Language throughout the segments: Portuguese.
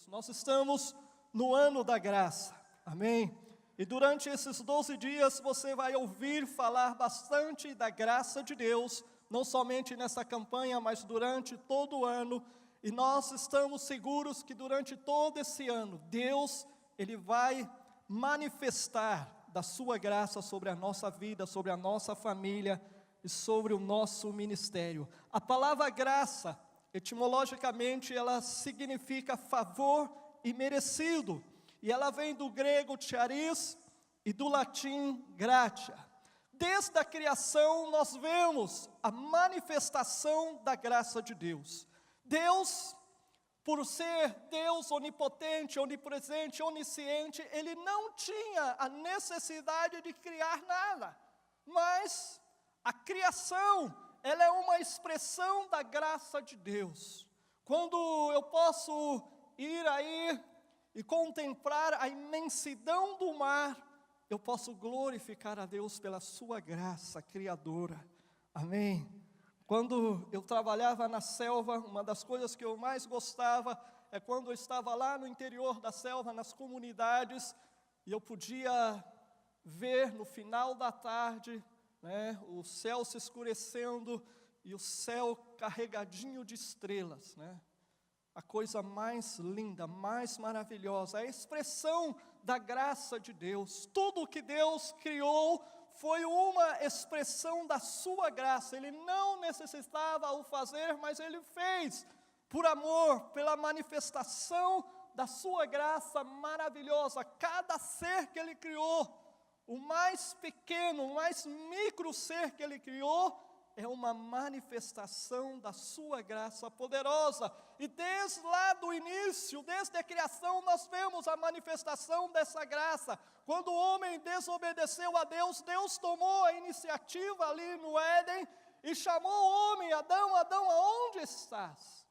Deus. Nós estamos no ano da graça, amém? E durante esses 12 dias você vai ouvir falar bastante da graça de Deus, não somente nessa campanha, mas durante todo o ano. E nós estamos seguros que durante todo esse ano, Deus, Ele vai manifestar da sua graça sobre a nossa vida, sobre a nossa família e sobre o nosso ministério. A palavra graça, etimologicamente, ela significa favor imerecido. E ela vem do grego charis e do latim gratia. Desde a criação nós vemos a manifestação da graça de Deus. Deus, por ser Deus onipotente, onipresente, onisciente, Ele não tinha a necessidade de criar nada. Mas a criação, ela é uma expressão da graça de Deus. Quando eu posso ir aí e contemplar a imensidão do mar, eu posso glorificar a Deus pela sua graça criadora, amém? Quando eu trabalhava na selva, uma das coisas que eu mais gostava é quando eu estava lá no interior da selva, nas comunidades, e eu podia ver no final da tarde, né, o céu se escurecendo e o céu carregadinho de estrelas, né? A coisa mais linda, mais maravilhosa, a expressão da graça de Deus. Tudo que Deus criou foi uma expressão da sua graça. Ele não necessitava o fazer, mas Ele fez por amor, pela manifestação da sua graça maravilhosa. Cada ser que Ele criou, o mais pequeno, o mais micro ser que Ele criou, é uma manifestação da sua graça poderosa. E desde lá do início, desde a criação, nós vemos a manifestação dessa graça. Quando o homem desobedeceu a Deus, Deus tomou a iniciativa ali no Éden e chamou o homem: Adão, Adão, aonde estás?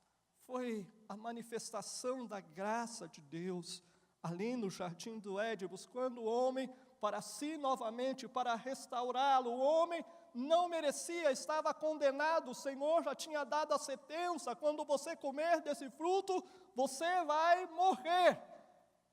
Foi a manifestação da graça de Deus ali no jardim do Éden, buscando o homem para si novamente, para restaurá-lo. O homem não merecia, estava condenado. O Senhor já tinha dado a sentença: quando você comer desse fruto, você vai morrer.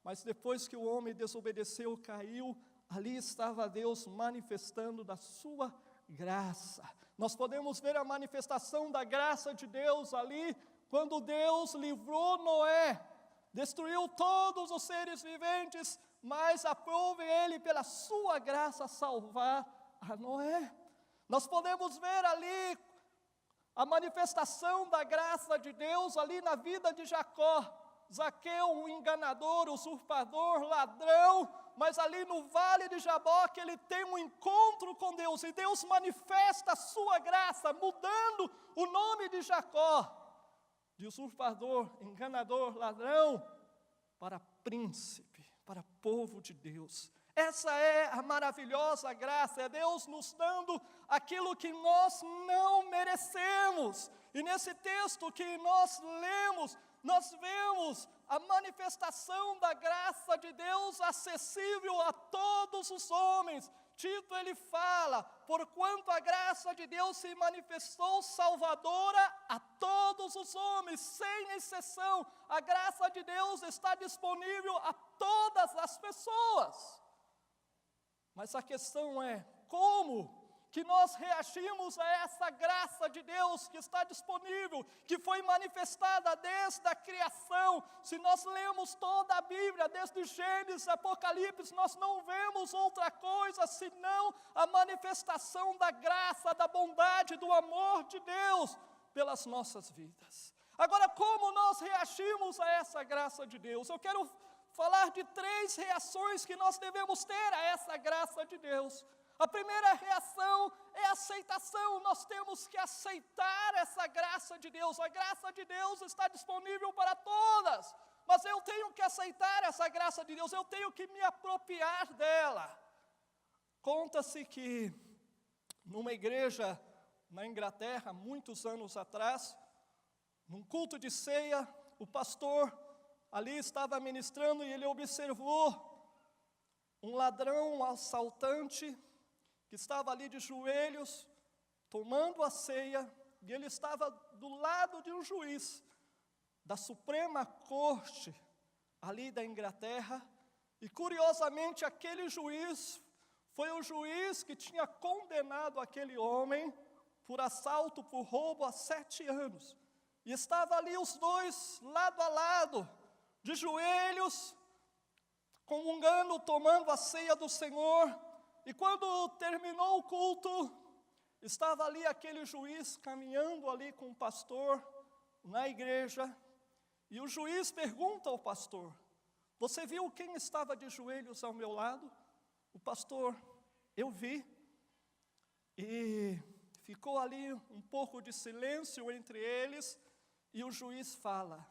Mas depois que o homem desobedeceu, caiu, ali estava Deus manifestando da sua graça. Nós podemos ver a manifestação da graça de Deus ali, quando Deus livrou Noé, destruiu todos os seres viventes, mas aprove Ele pela sua graça salvar a Noé. Nós podemos ver ali a manifestação da graça de Deus ali na vida de Jacó. Zaqueu, um enganador, usurpador, ladrão, mas ali no vale de Jaboque ele tem um encontro com Deus, e Deus manifesta a sua graça, mudando o nome de Jacó, de usurpador, enganador, ladrão, para príncipe, para povo de Deus. Essa é a maravilhosa graça, é Deus nos dando aquilo que nós não merecemos. E nesse texto que nós lemos, nós vemos a manifestação da graça de Deus acessível a todos os homens. Tito, ele fala: porquanto a graça de Deus se manifestou salvadora a todos os homens, sem exceção. A graça de Deus está disponível a todas as pessoas. Mas a questão é, como que nós reagimos a essa graça de Deus que está disponível, que foi manifestada desde a criação? Se nós lemos toda a Bíblia, desde Gênesis, Apocalipse, nós não vemos outra coisa senão a manifestação da graça, da bondade, do amor de Deus pelas nossas vidas. Agora, como nós reagimos a essa graça de Deus? Eu quero falar de 3 reações que nós devemos ter a essa graça de Deus. A primeira reação é a aceitação. Nós temos que aceitar essa graça de Deus. A graça de Deus está disponível para todas, mas eu tenho que aceitar essa graça de Deus, eu tenho que me apropriar dela. Conta-se que numa igreja na Inglaterra, muitos anos atrás, num culto de ceia, o pastor ali estava ministrando e ele observou um ladrão, um assaltante, que estava ali de joelhos, tomando a ceia, e ele estava do lado de um juiz da Suprema Corte ali da Inglaterra, e curiosamente aquele juiz foi o juiz que tinha condenado aquele homem por assalto, por roubo há 7 anos. E estava ali os dois, lado a lado, de joelhos, comungando, tomando a ceia do Senhor. E quando terminou o culto, estava ali aquele juiz caminhando ali com o pastor na igreja. E o juiz pergunta ao pastor: você viu quem estava de joelhos ao meu lado? O pastor: eu vi. E ficou ali um pouco de silêncio entre eles, e o juiz fala: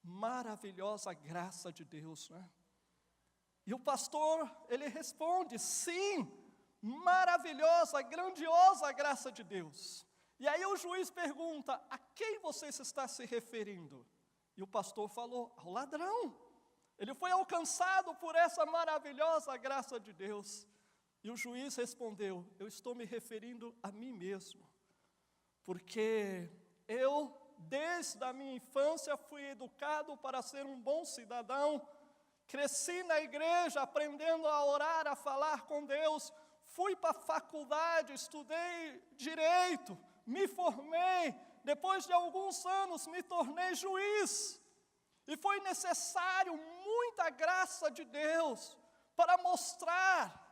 maravilhosa graça de Deus, né? E o pastor, ele responde: sim, maravilhosa, grandiosa graça de Deus. E aí o juiz pergunta: a quem você está se referindo? E o pastor falou: ao ladrão. Ele foi alcançado por essa maravilhosa graça de Deus. E o juiz respondeu: eu estou me referindo a mim mesmo, porque eu, desde a minha infância, fui educado para ser um bom cidadão, cresci na igreja aprendendo a orar, a falar com Deus, fui para a faculdade, estudei direito, me formei, depois de alguns anos me tornei juiz, e foi necessário muita graça de Deus para mostrar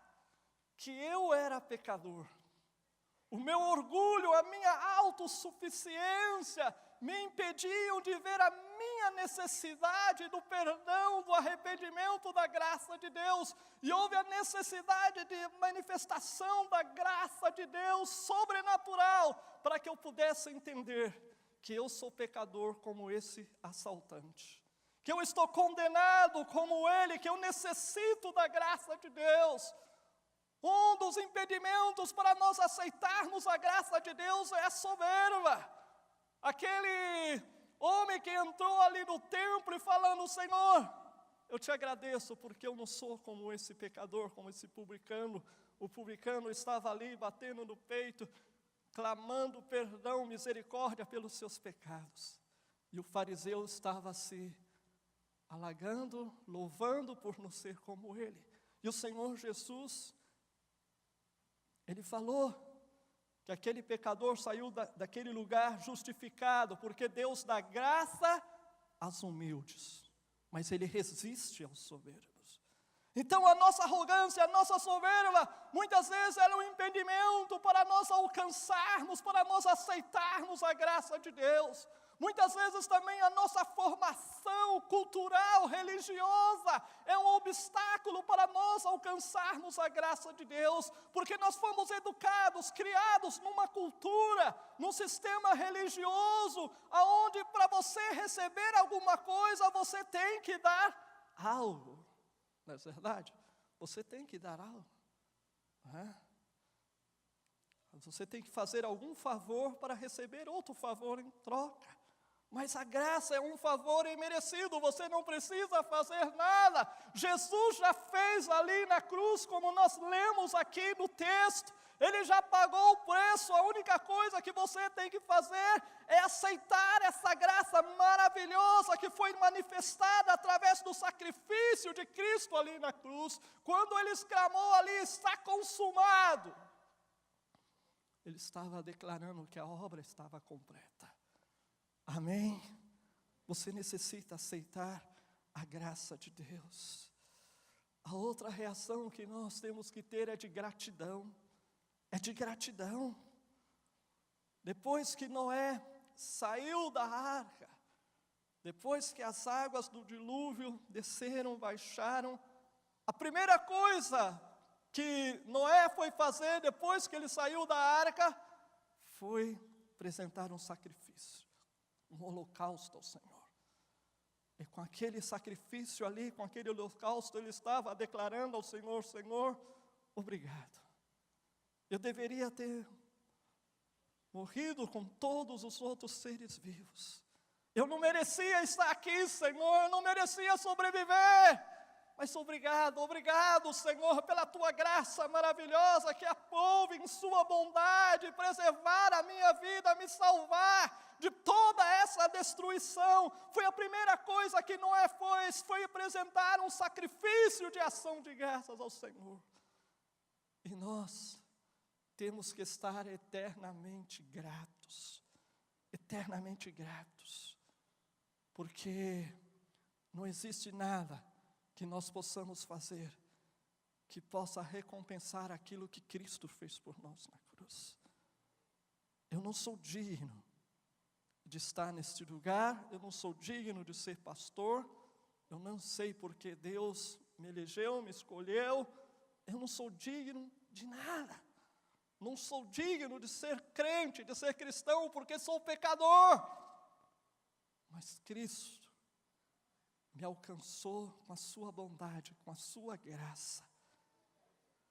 que eu era pecador. O meu orgulho, a minha autossuficiência me impediam de ver a minha necessidade do perdão, do arrependimento, da graça de Deus. E houve a necessidade de manifestação da graça de Deus sobrenatural, para que eu pudesse entender que eu sou pecador como esse assaltante, que eu estou condenado como ele, que eu necessito da graça de Deus. Um dos impedimentos para nós aceitarmos a graça de Deus é a soberba. Aquele homem que entrou ali no templo e falando: Senhor, eu te agradeço porque eu não sou como esse pecador, como esse publicano. O publicano estava ali batendo no peito, clamando perdão, misericórdia pelos seus pecados. E o fariseu estava se halagando, louvando por não ser como ele. E o Senhor Jesus, ele falou que aquele pecador saiu daquele lugar justificado, porque Deus dá graça aos humildes, mas Ele resiste aos soberbos. Então a nossa arrogância, a nossa soberba, muitas vezes ela é um impedimento para nós alcançarmos, para nós aceitarmos a graça de Deus. Muitas vezes também a nossa formação cultural, religiosa, é um obstáculo para nós alcançarmos a graça de Deus, porque nós fomos educados, criados numa cultura, num sistema religioso, onde para você receber alguma coisa, você tem que dar algo. Não é verdade? Você tem que dar algo. Não é? Você tem que fazer algum favor para receber outro favor em troca. Mas a graça é um favor imerecido, você não precisa fazer nada. Jesus já fez ali na cruz, como nós lemos aqui no texto. Ele já pagou o preço, a única coisa que você tem que fazer é aceitar essa graça maravilhosa que foi manifestada através do sacrifício de Cristo ali na cruz. Quando Ele exclamou ali: está consumado, Ele estava declarando que a obra estava completa. Amém? Você necessita aceitar a graça de Deus. A outra reação que nós temos que ter é de gratidão. É de gratidão. Depois que Noé saiu da arca, depois que as águas do dilúvio desceram, baixaram, a primeira coisa que Noé foi fazer depois que ele saiu da arca foi apresentar um sacrifício, um holocausto ao Senhor. E com aquele sacrifício ali, com aquele holocausto, ele estava declarando ao Senhor: Senhor, obrigado. Eu deveria ter morrido com todos os outros seres vivos. Eu não merecia estar aqui, Senhor, eu não merecia sobreviver. Mas obrigado, Senhor, pela Tua graça maravilhosa que aprove em Sua bondade preservar a minha vida, me salvar de toda essa essa destruição. Foi a primeira coisa que Noé fez, foi apresentar um sacrifício de ação de graças ao Senhor. E nós temos que estar eternamente gratos, porque não existe nada que nós possamos fazer que possa recompensar aquilo que Cristo fez por nós na cruz. Eu não sou digno de estar neste lugar, eu não sou digno de ser pastor, eu não sei porque Deus me elegeu, me escolheu, eu não sou digno de nada, não sou digno de ser crente, de ser cristão, porque sou pecador, mas Cristo me alcançou com a sua bondade, com a sua graça,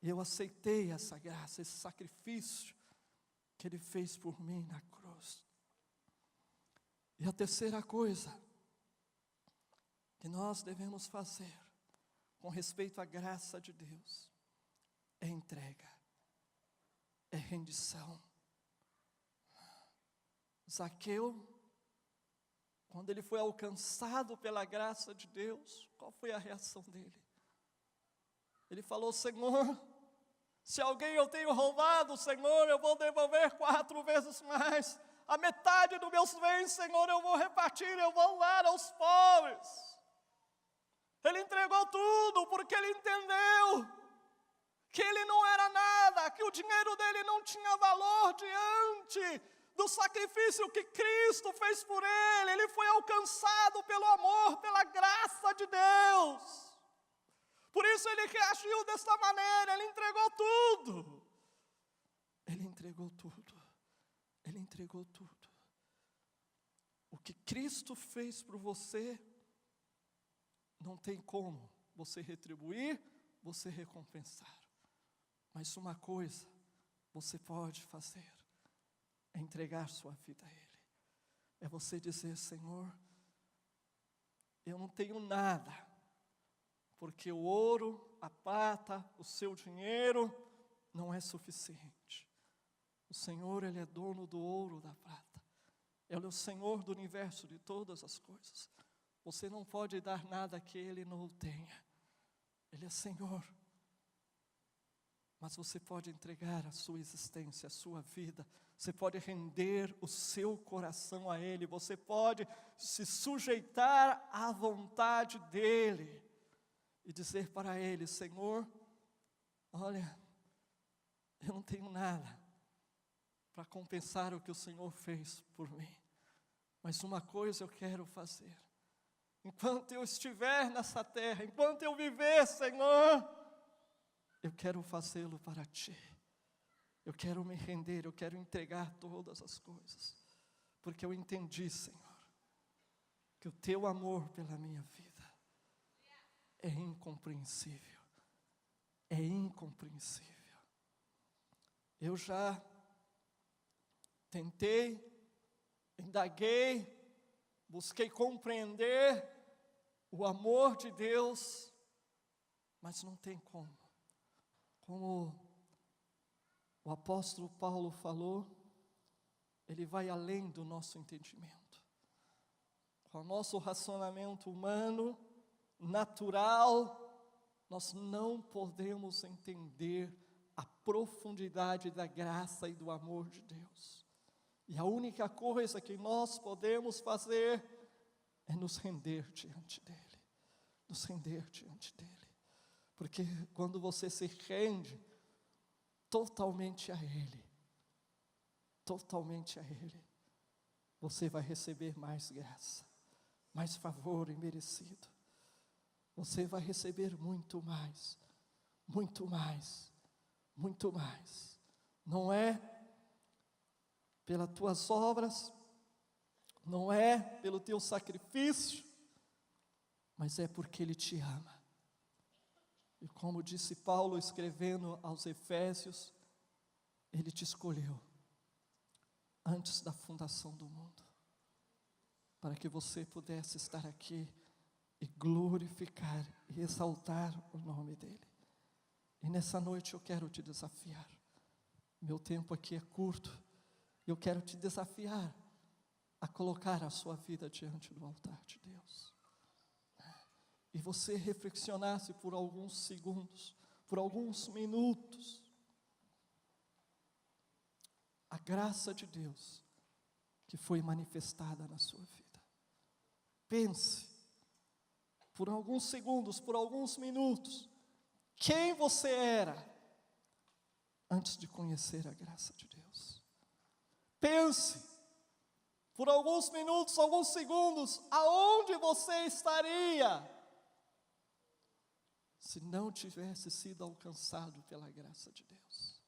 e eu aceitei essa graça, esse sacrifício que Ele fez por mim na cruz. E a terceira coisa que nós devemos fazer com respeito à graça de Deus é entrega, é rendição. Zaqueu, quando ele foi alcançado pela graça de Deus, qual foi a reação dele? Ele falou: Senhor, se alguém eu tenho roubado, Senhor, eu vou devolver 4 vezes mais. A metade dos meus bens, Senhor, eu vou repartir, eu vou dar aos pobres. Ele entregou tudo, porque ele entendeu que ele não era nada, que o dinheiro dele não tinha valor diante do sacrifício que Cristo fez por ele. Ele foi alcançado pelo amor, pela graça de Deus. Por isso ele reagiu desta maneira, ele entregou tudo. Ele entregou tudo. Ele entregou tudo. O que Cristo fez por você, não tem como você retribuir, você recompensar. Mas uma coisa você pode fazer, é entregar sua vida a Ele. É você dizer: Senhor, eu não tenho nada, porque o ouro, a prata, o seu dinheiro não é suficiente. O Senhor, Ele é dono do ouro, da prata. Ele é o Senhor do universo, de todas as coisas. Você não pode dar nada que Ele não tenha. Ele é Senhor. Mas você pode entregar a sua existência, a sua vida. Você pode render o seu coração a Ele. Você pode se sujeitar à vontade dEle. E dizer para Ele: Senhor, olha, eu não tenho nada para compensar o que o Senhor fez por mim. Mas uma coisa eu quero fazer. Enquanto eu estiver nessa terra, enquanto eu viver, Senhor, eu quero fazê-lo para Ti. Eu quero me render, eu quero entregar todas as coisas. Porque eu entendi, Senhor, que o Teu amor pela minha vida é incompreensível. É incompreensível. Eu já tentei, indaguei, busquei compreender o amor de Deus, mas não tem como. Como o apóstolo Paulo falou, ele vai além do nosso entendimento. Com o nosso racionamento humano, natural, nós não podemos entender a profundidade da graça e do amor de Deus. E a única coisa que nós podemos fazer é nos render diante dEle. Nos render diante dEle. Porque quando você se rende totalmente a Ele, você vai receber mais graça, mais favor imerecido. Você vai receber muito mais, muito mais, muito mais. Não é pelas tuas obras, não é pelo teu sacrifício, mas é porque Ele te ama. E como disse Paulo escrevendo aos Efésios, Ele te escolheu antes da fundação do mundo, para que você pudesse estar aqui e glorificar e exaltar o nome dEle. E nessa noite eu quero te desafiar. Meu tempo aqui é curto. Eu quero te desafiar a colocar a sua vida diante do altar de Deus. E você reflexionasse por alguns segundos, por alguns minutos, a graça de Deus que foi manifestada na sua vida. Pense, por alguns segundos, por alguns minutos, quem você era antes de conhecer a graça de Deus. Pense, por alguns minutos, alguns segundos, aonde você estaria se não tivesse sido alcançado pela graça de Deus.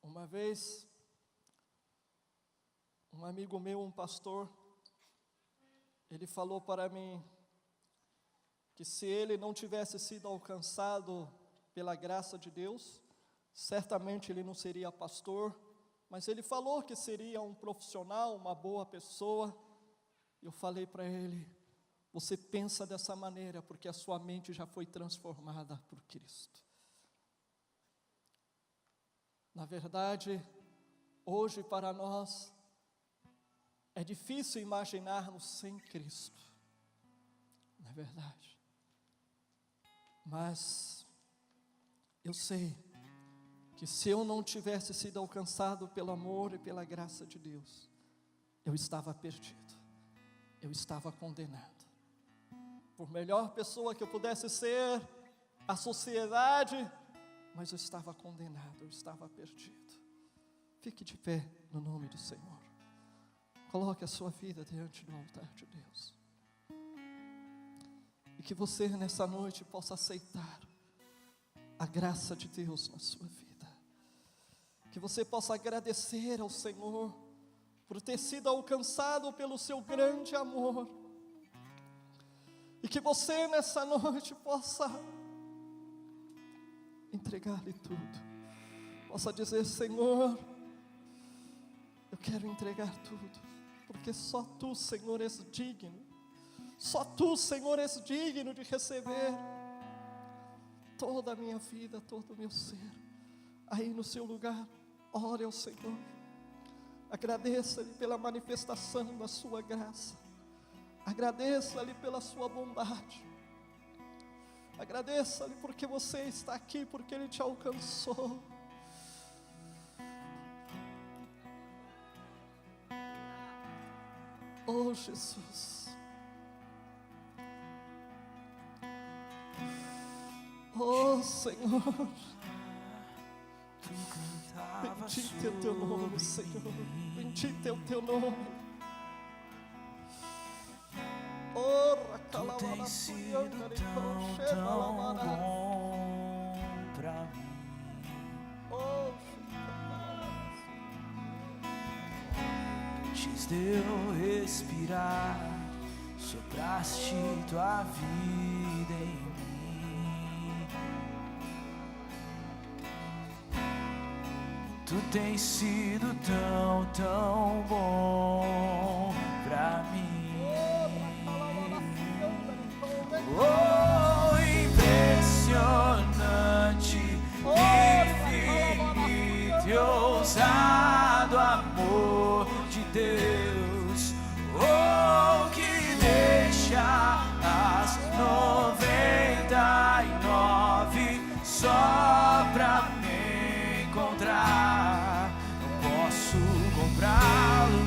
Uma vez, um amigo meu, um pastor, ele falou para mim que se ele não tivesse sido alcançado pela graça de Deus, certamente ele não seria pastor, mas ele falou que seria um profissional, uma boa pessoa. Eu falei para ele: você pensa dessa maneira porque a sua mente já foi transformada por Cristo. Na verdade, hoje para nós é difícil imaginarmos sem Cristo, não é verdade? Mas eu sei que se eu não tivesse sido alcançado pelo amor e pela graça de Deus, eu estava perdido, eu estava condenado. Por melhor pessoa que eu pudesse ser, a sociedade, mas eu estava condenado, eu estava perdido. Fique de pé no nome do Senhor. Coloque a sua vida diante do altar de Deus. E que você nessa noite possa aceitar a graça de Deus na sua vida. Que você possa agradecer ao Senhor por ter sido alcançado pelo seu grande amor. E que você nessa noite possa entregar-lhe tudo. Possa dizer: Senhor, eu quero entregar tudo, porque só Tu, Senhor, és digno. Só Tu, Senhor, és digno de receber toda a minha vida, todo o meu ser. Aí no seu lugar, ore ao Senhor. Agradeça-lhe pela manifestação da sua graça. Agradeça-lhe pela sua bondade. Agradeça-lhe porque você está aqui, porque Ele te alcançou. Oh Jesus, oh Senhor, bendito é o Teu nome, Senhor, bendito é o Teu nome. Tu tens sido tão bom pra mim. Antes de eu respirar, sopraste Tua vida em mim. Tu tens sido tão bom pra mim. Oh, impressionante, infinito e ousado amor de Deus. Oh, que deixa as 99 só pra me encontrar. Não posso comprá-lo,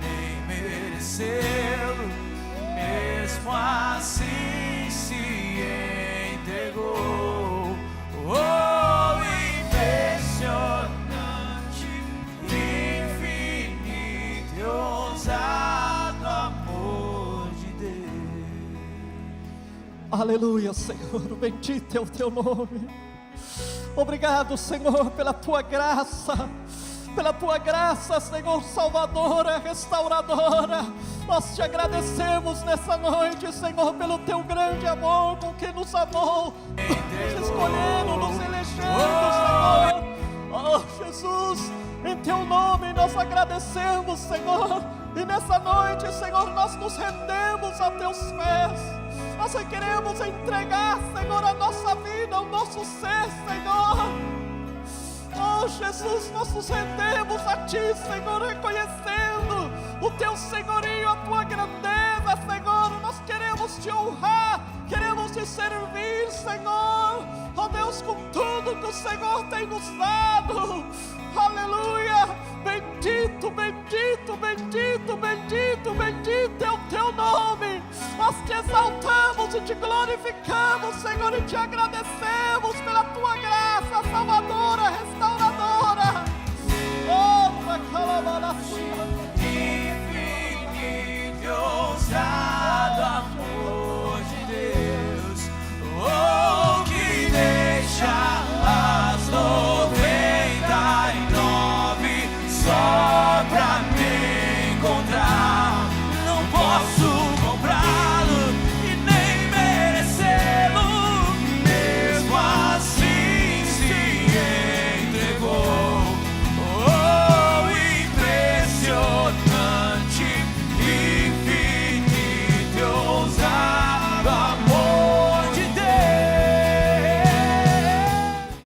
nem merecê-lo, mesmo assim entregou. Oh, impressionante, infinito e ousado amor de Deus. Aleluia, Senhor, bendito é o Teu nome. Obrigado, Senhor, pela Tua graça, Senhor, salvadora, restauradora. Nós te agradecemos nessa noite, Senhor, pelo Teu grande amor com que nos amou, nos escolhendo, nos elegendo, Senhor. Oh, Jesus, em Teu nome nós agradecemos, Senhor. E nessa noite, Senhor, nós nos rendemos a Teus pés. Nós queremos entregar, Senhor, a nossa vida, o nosso ser, Senhor. Oh Jesus, nós nos rendemos a Ti, Senhor, reconhecendo o teu senhorio, a tua grandeza, Senhor. Nós queremos te honrar, queremos te servir, Senhor. Ó Deus, com tudo que o Senhor tem nos dado. Aleluia. Bendito, bendito, bendito, bendito, bendito é o teu nome. Nós te exaltamos e te glorificamos, Senhor, e te agradecemos pela tua graça salvadora, restauradora. Oh, infinito e ousado amor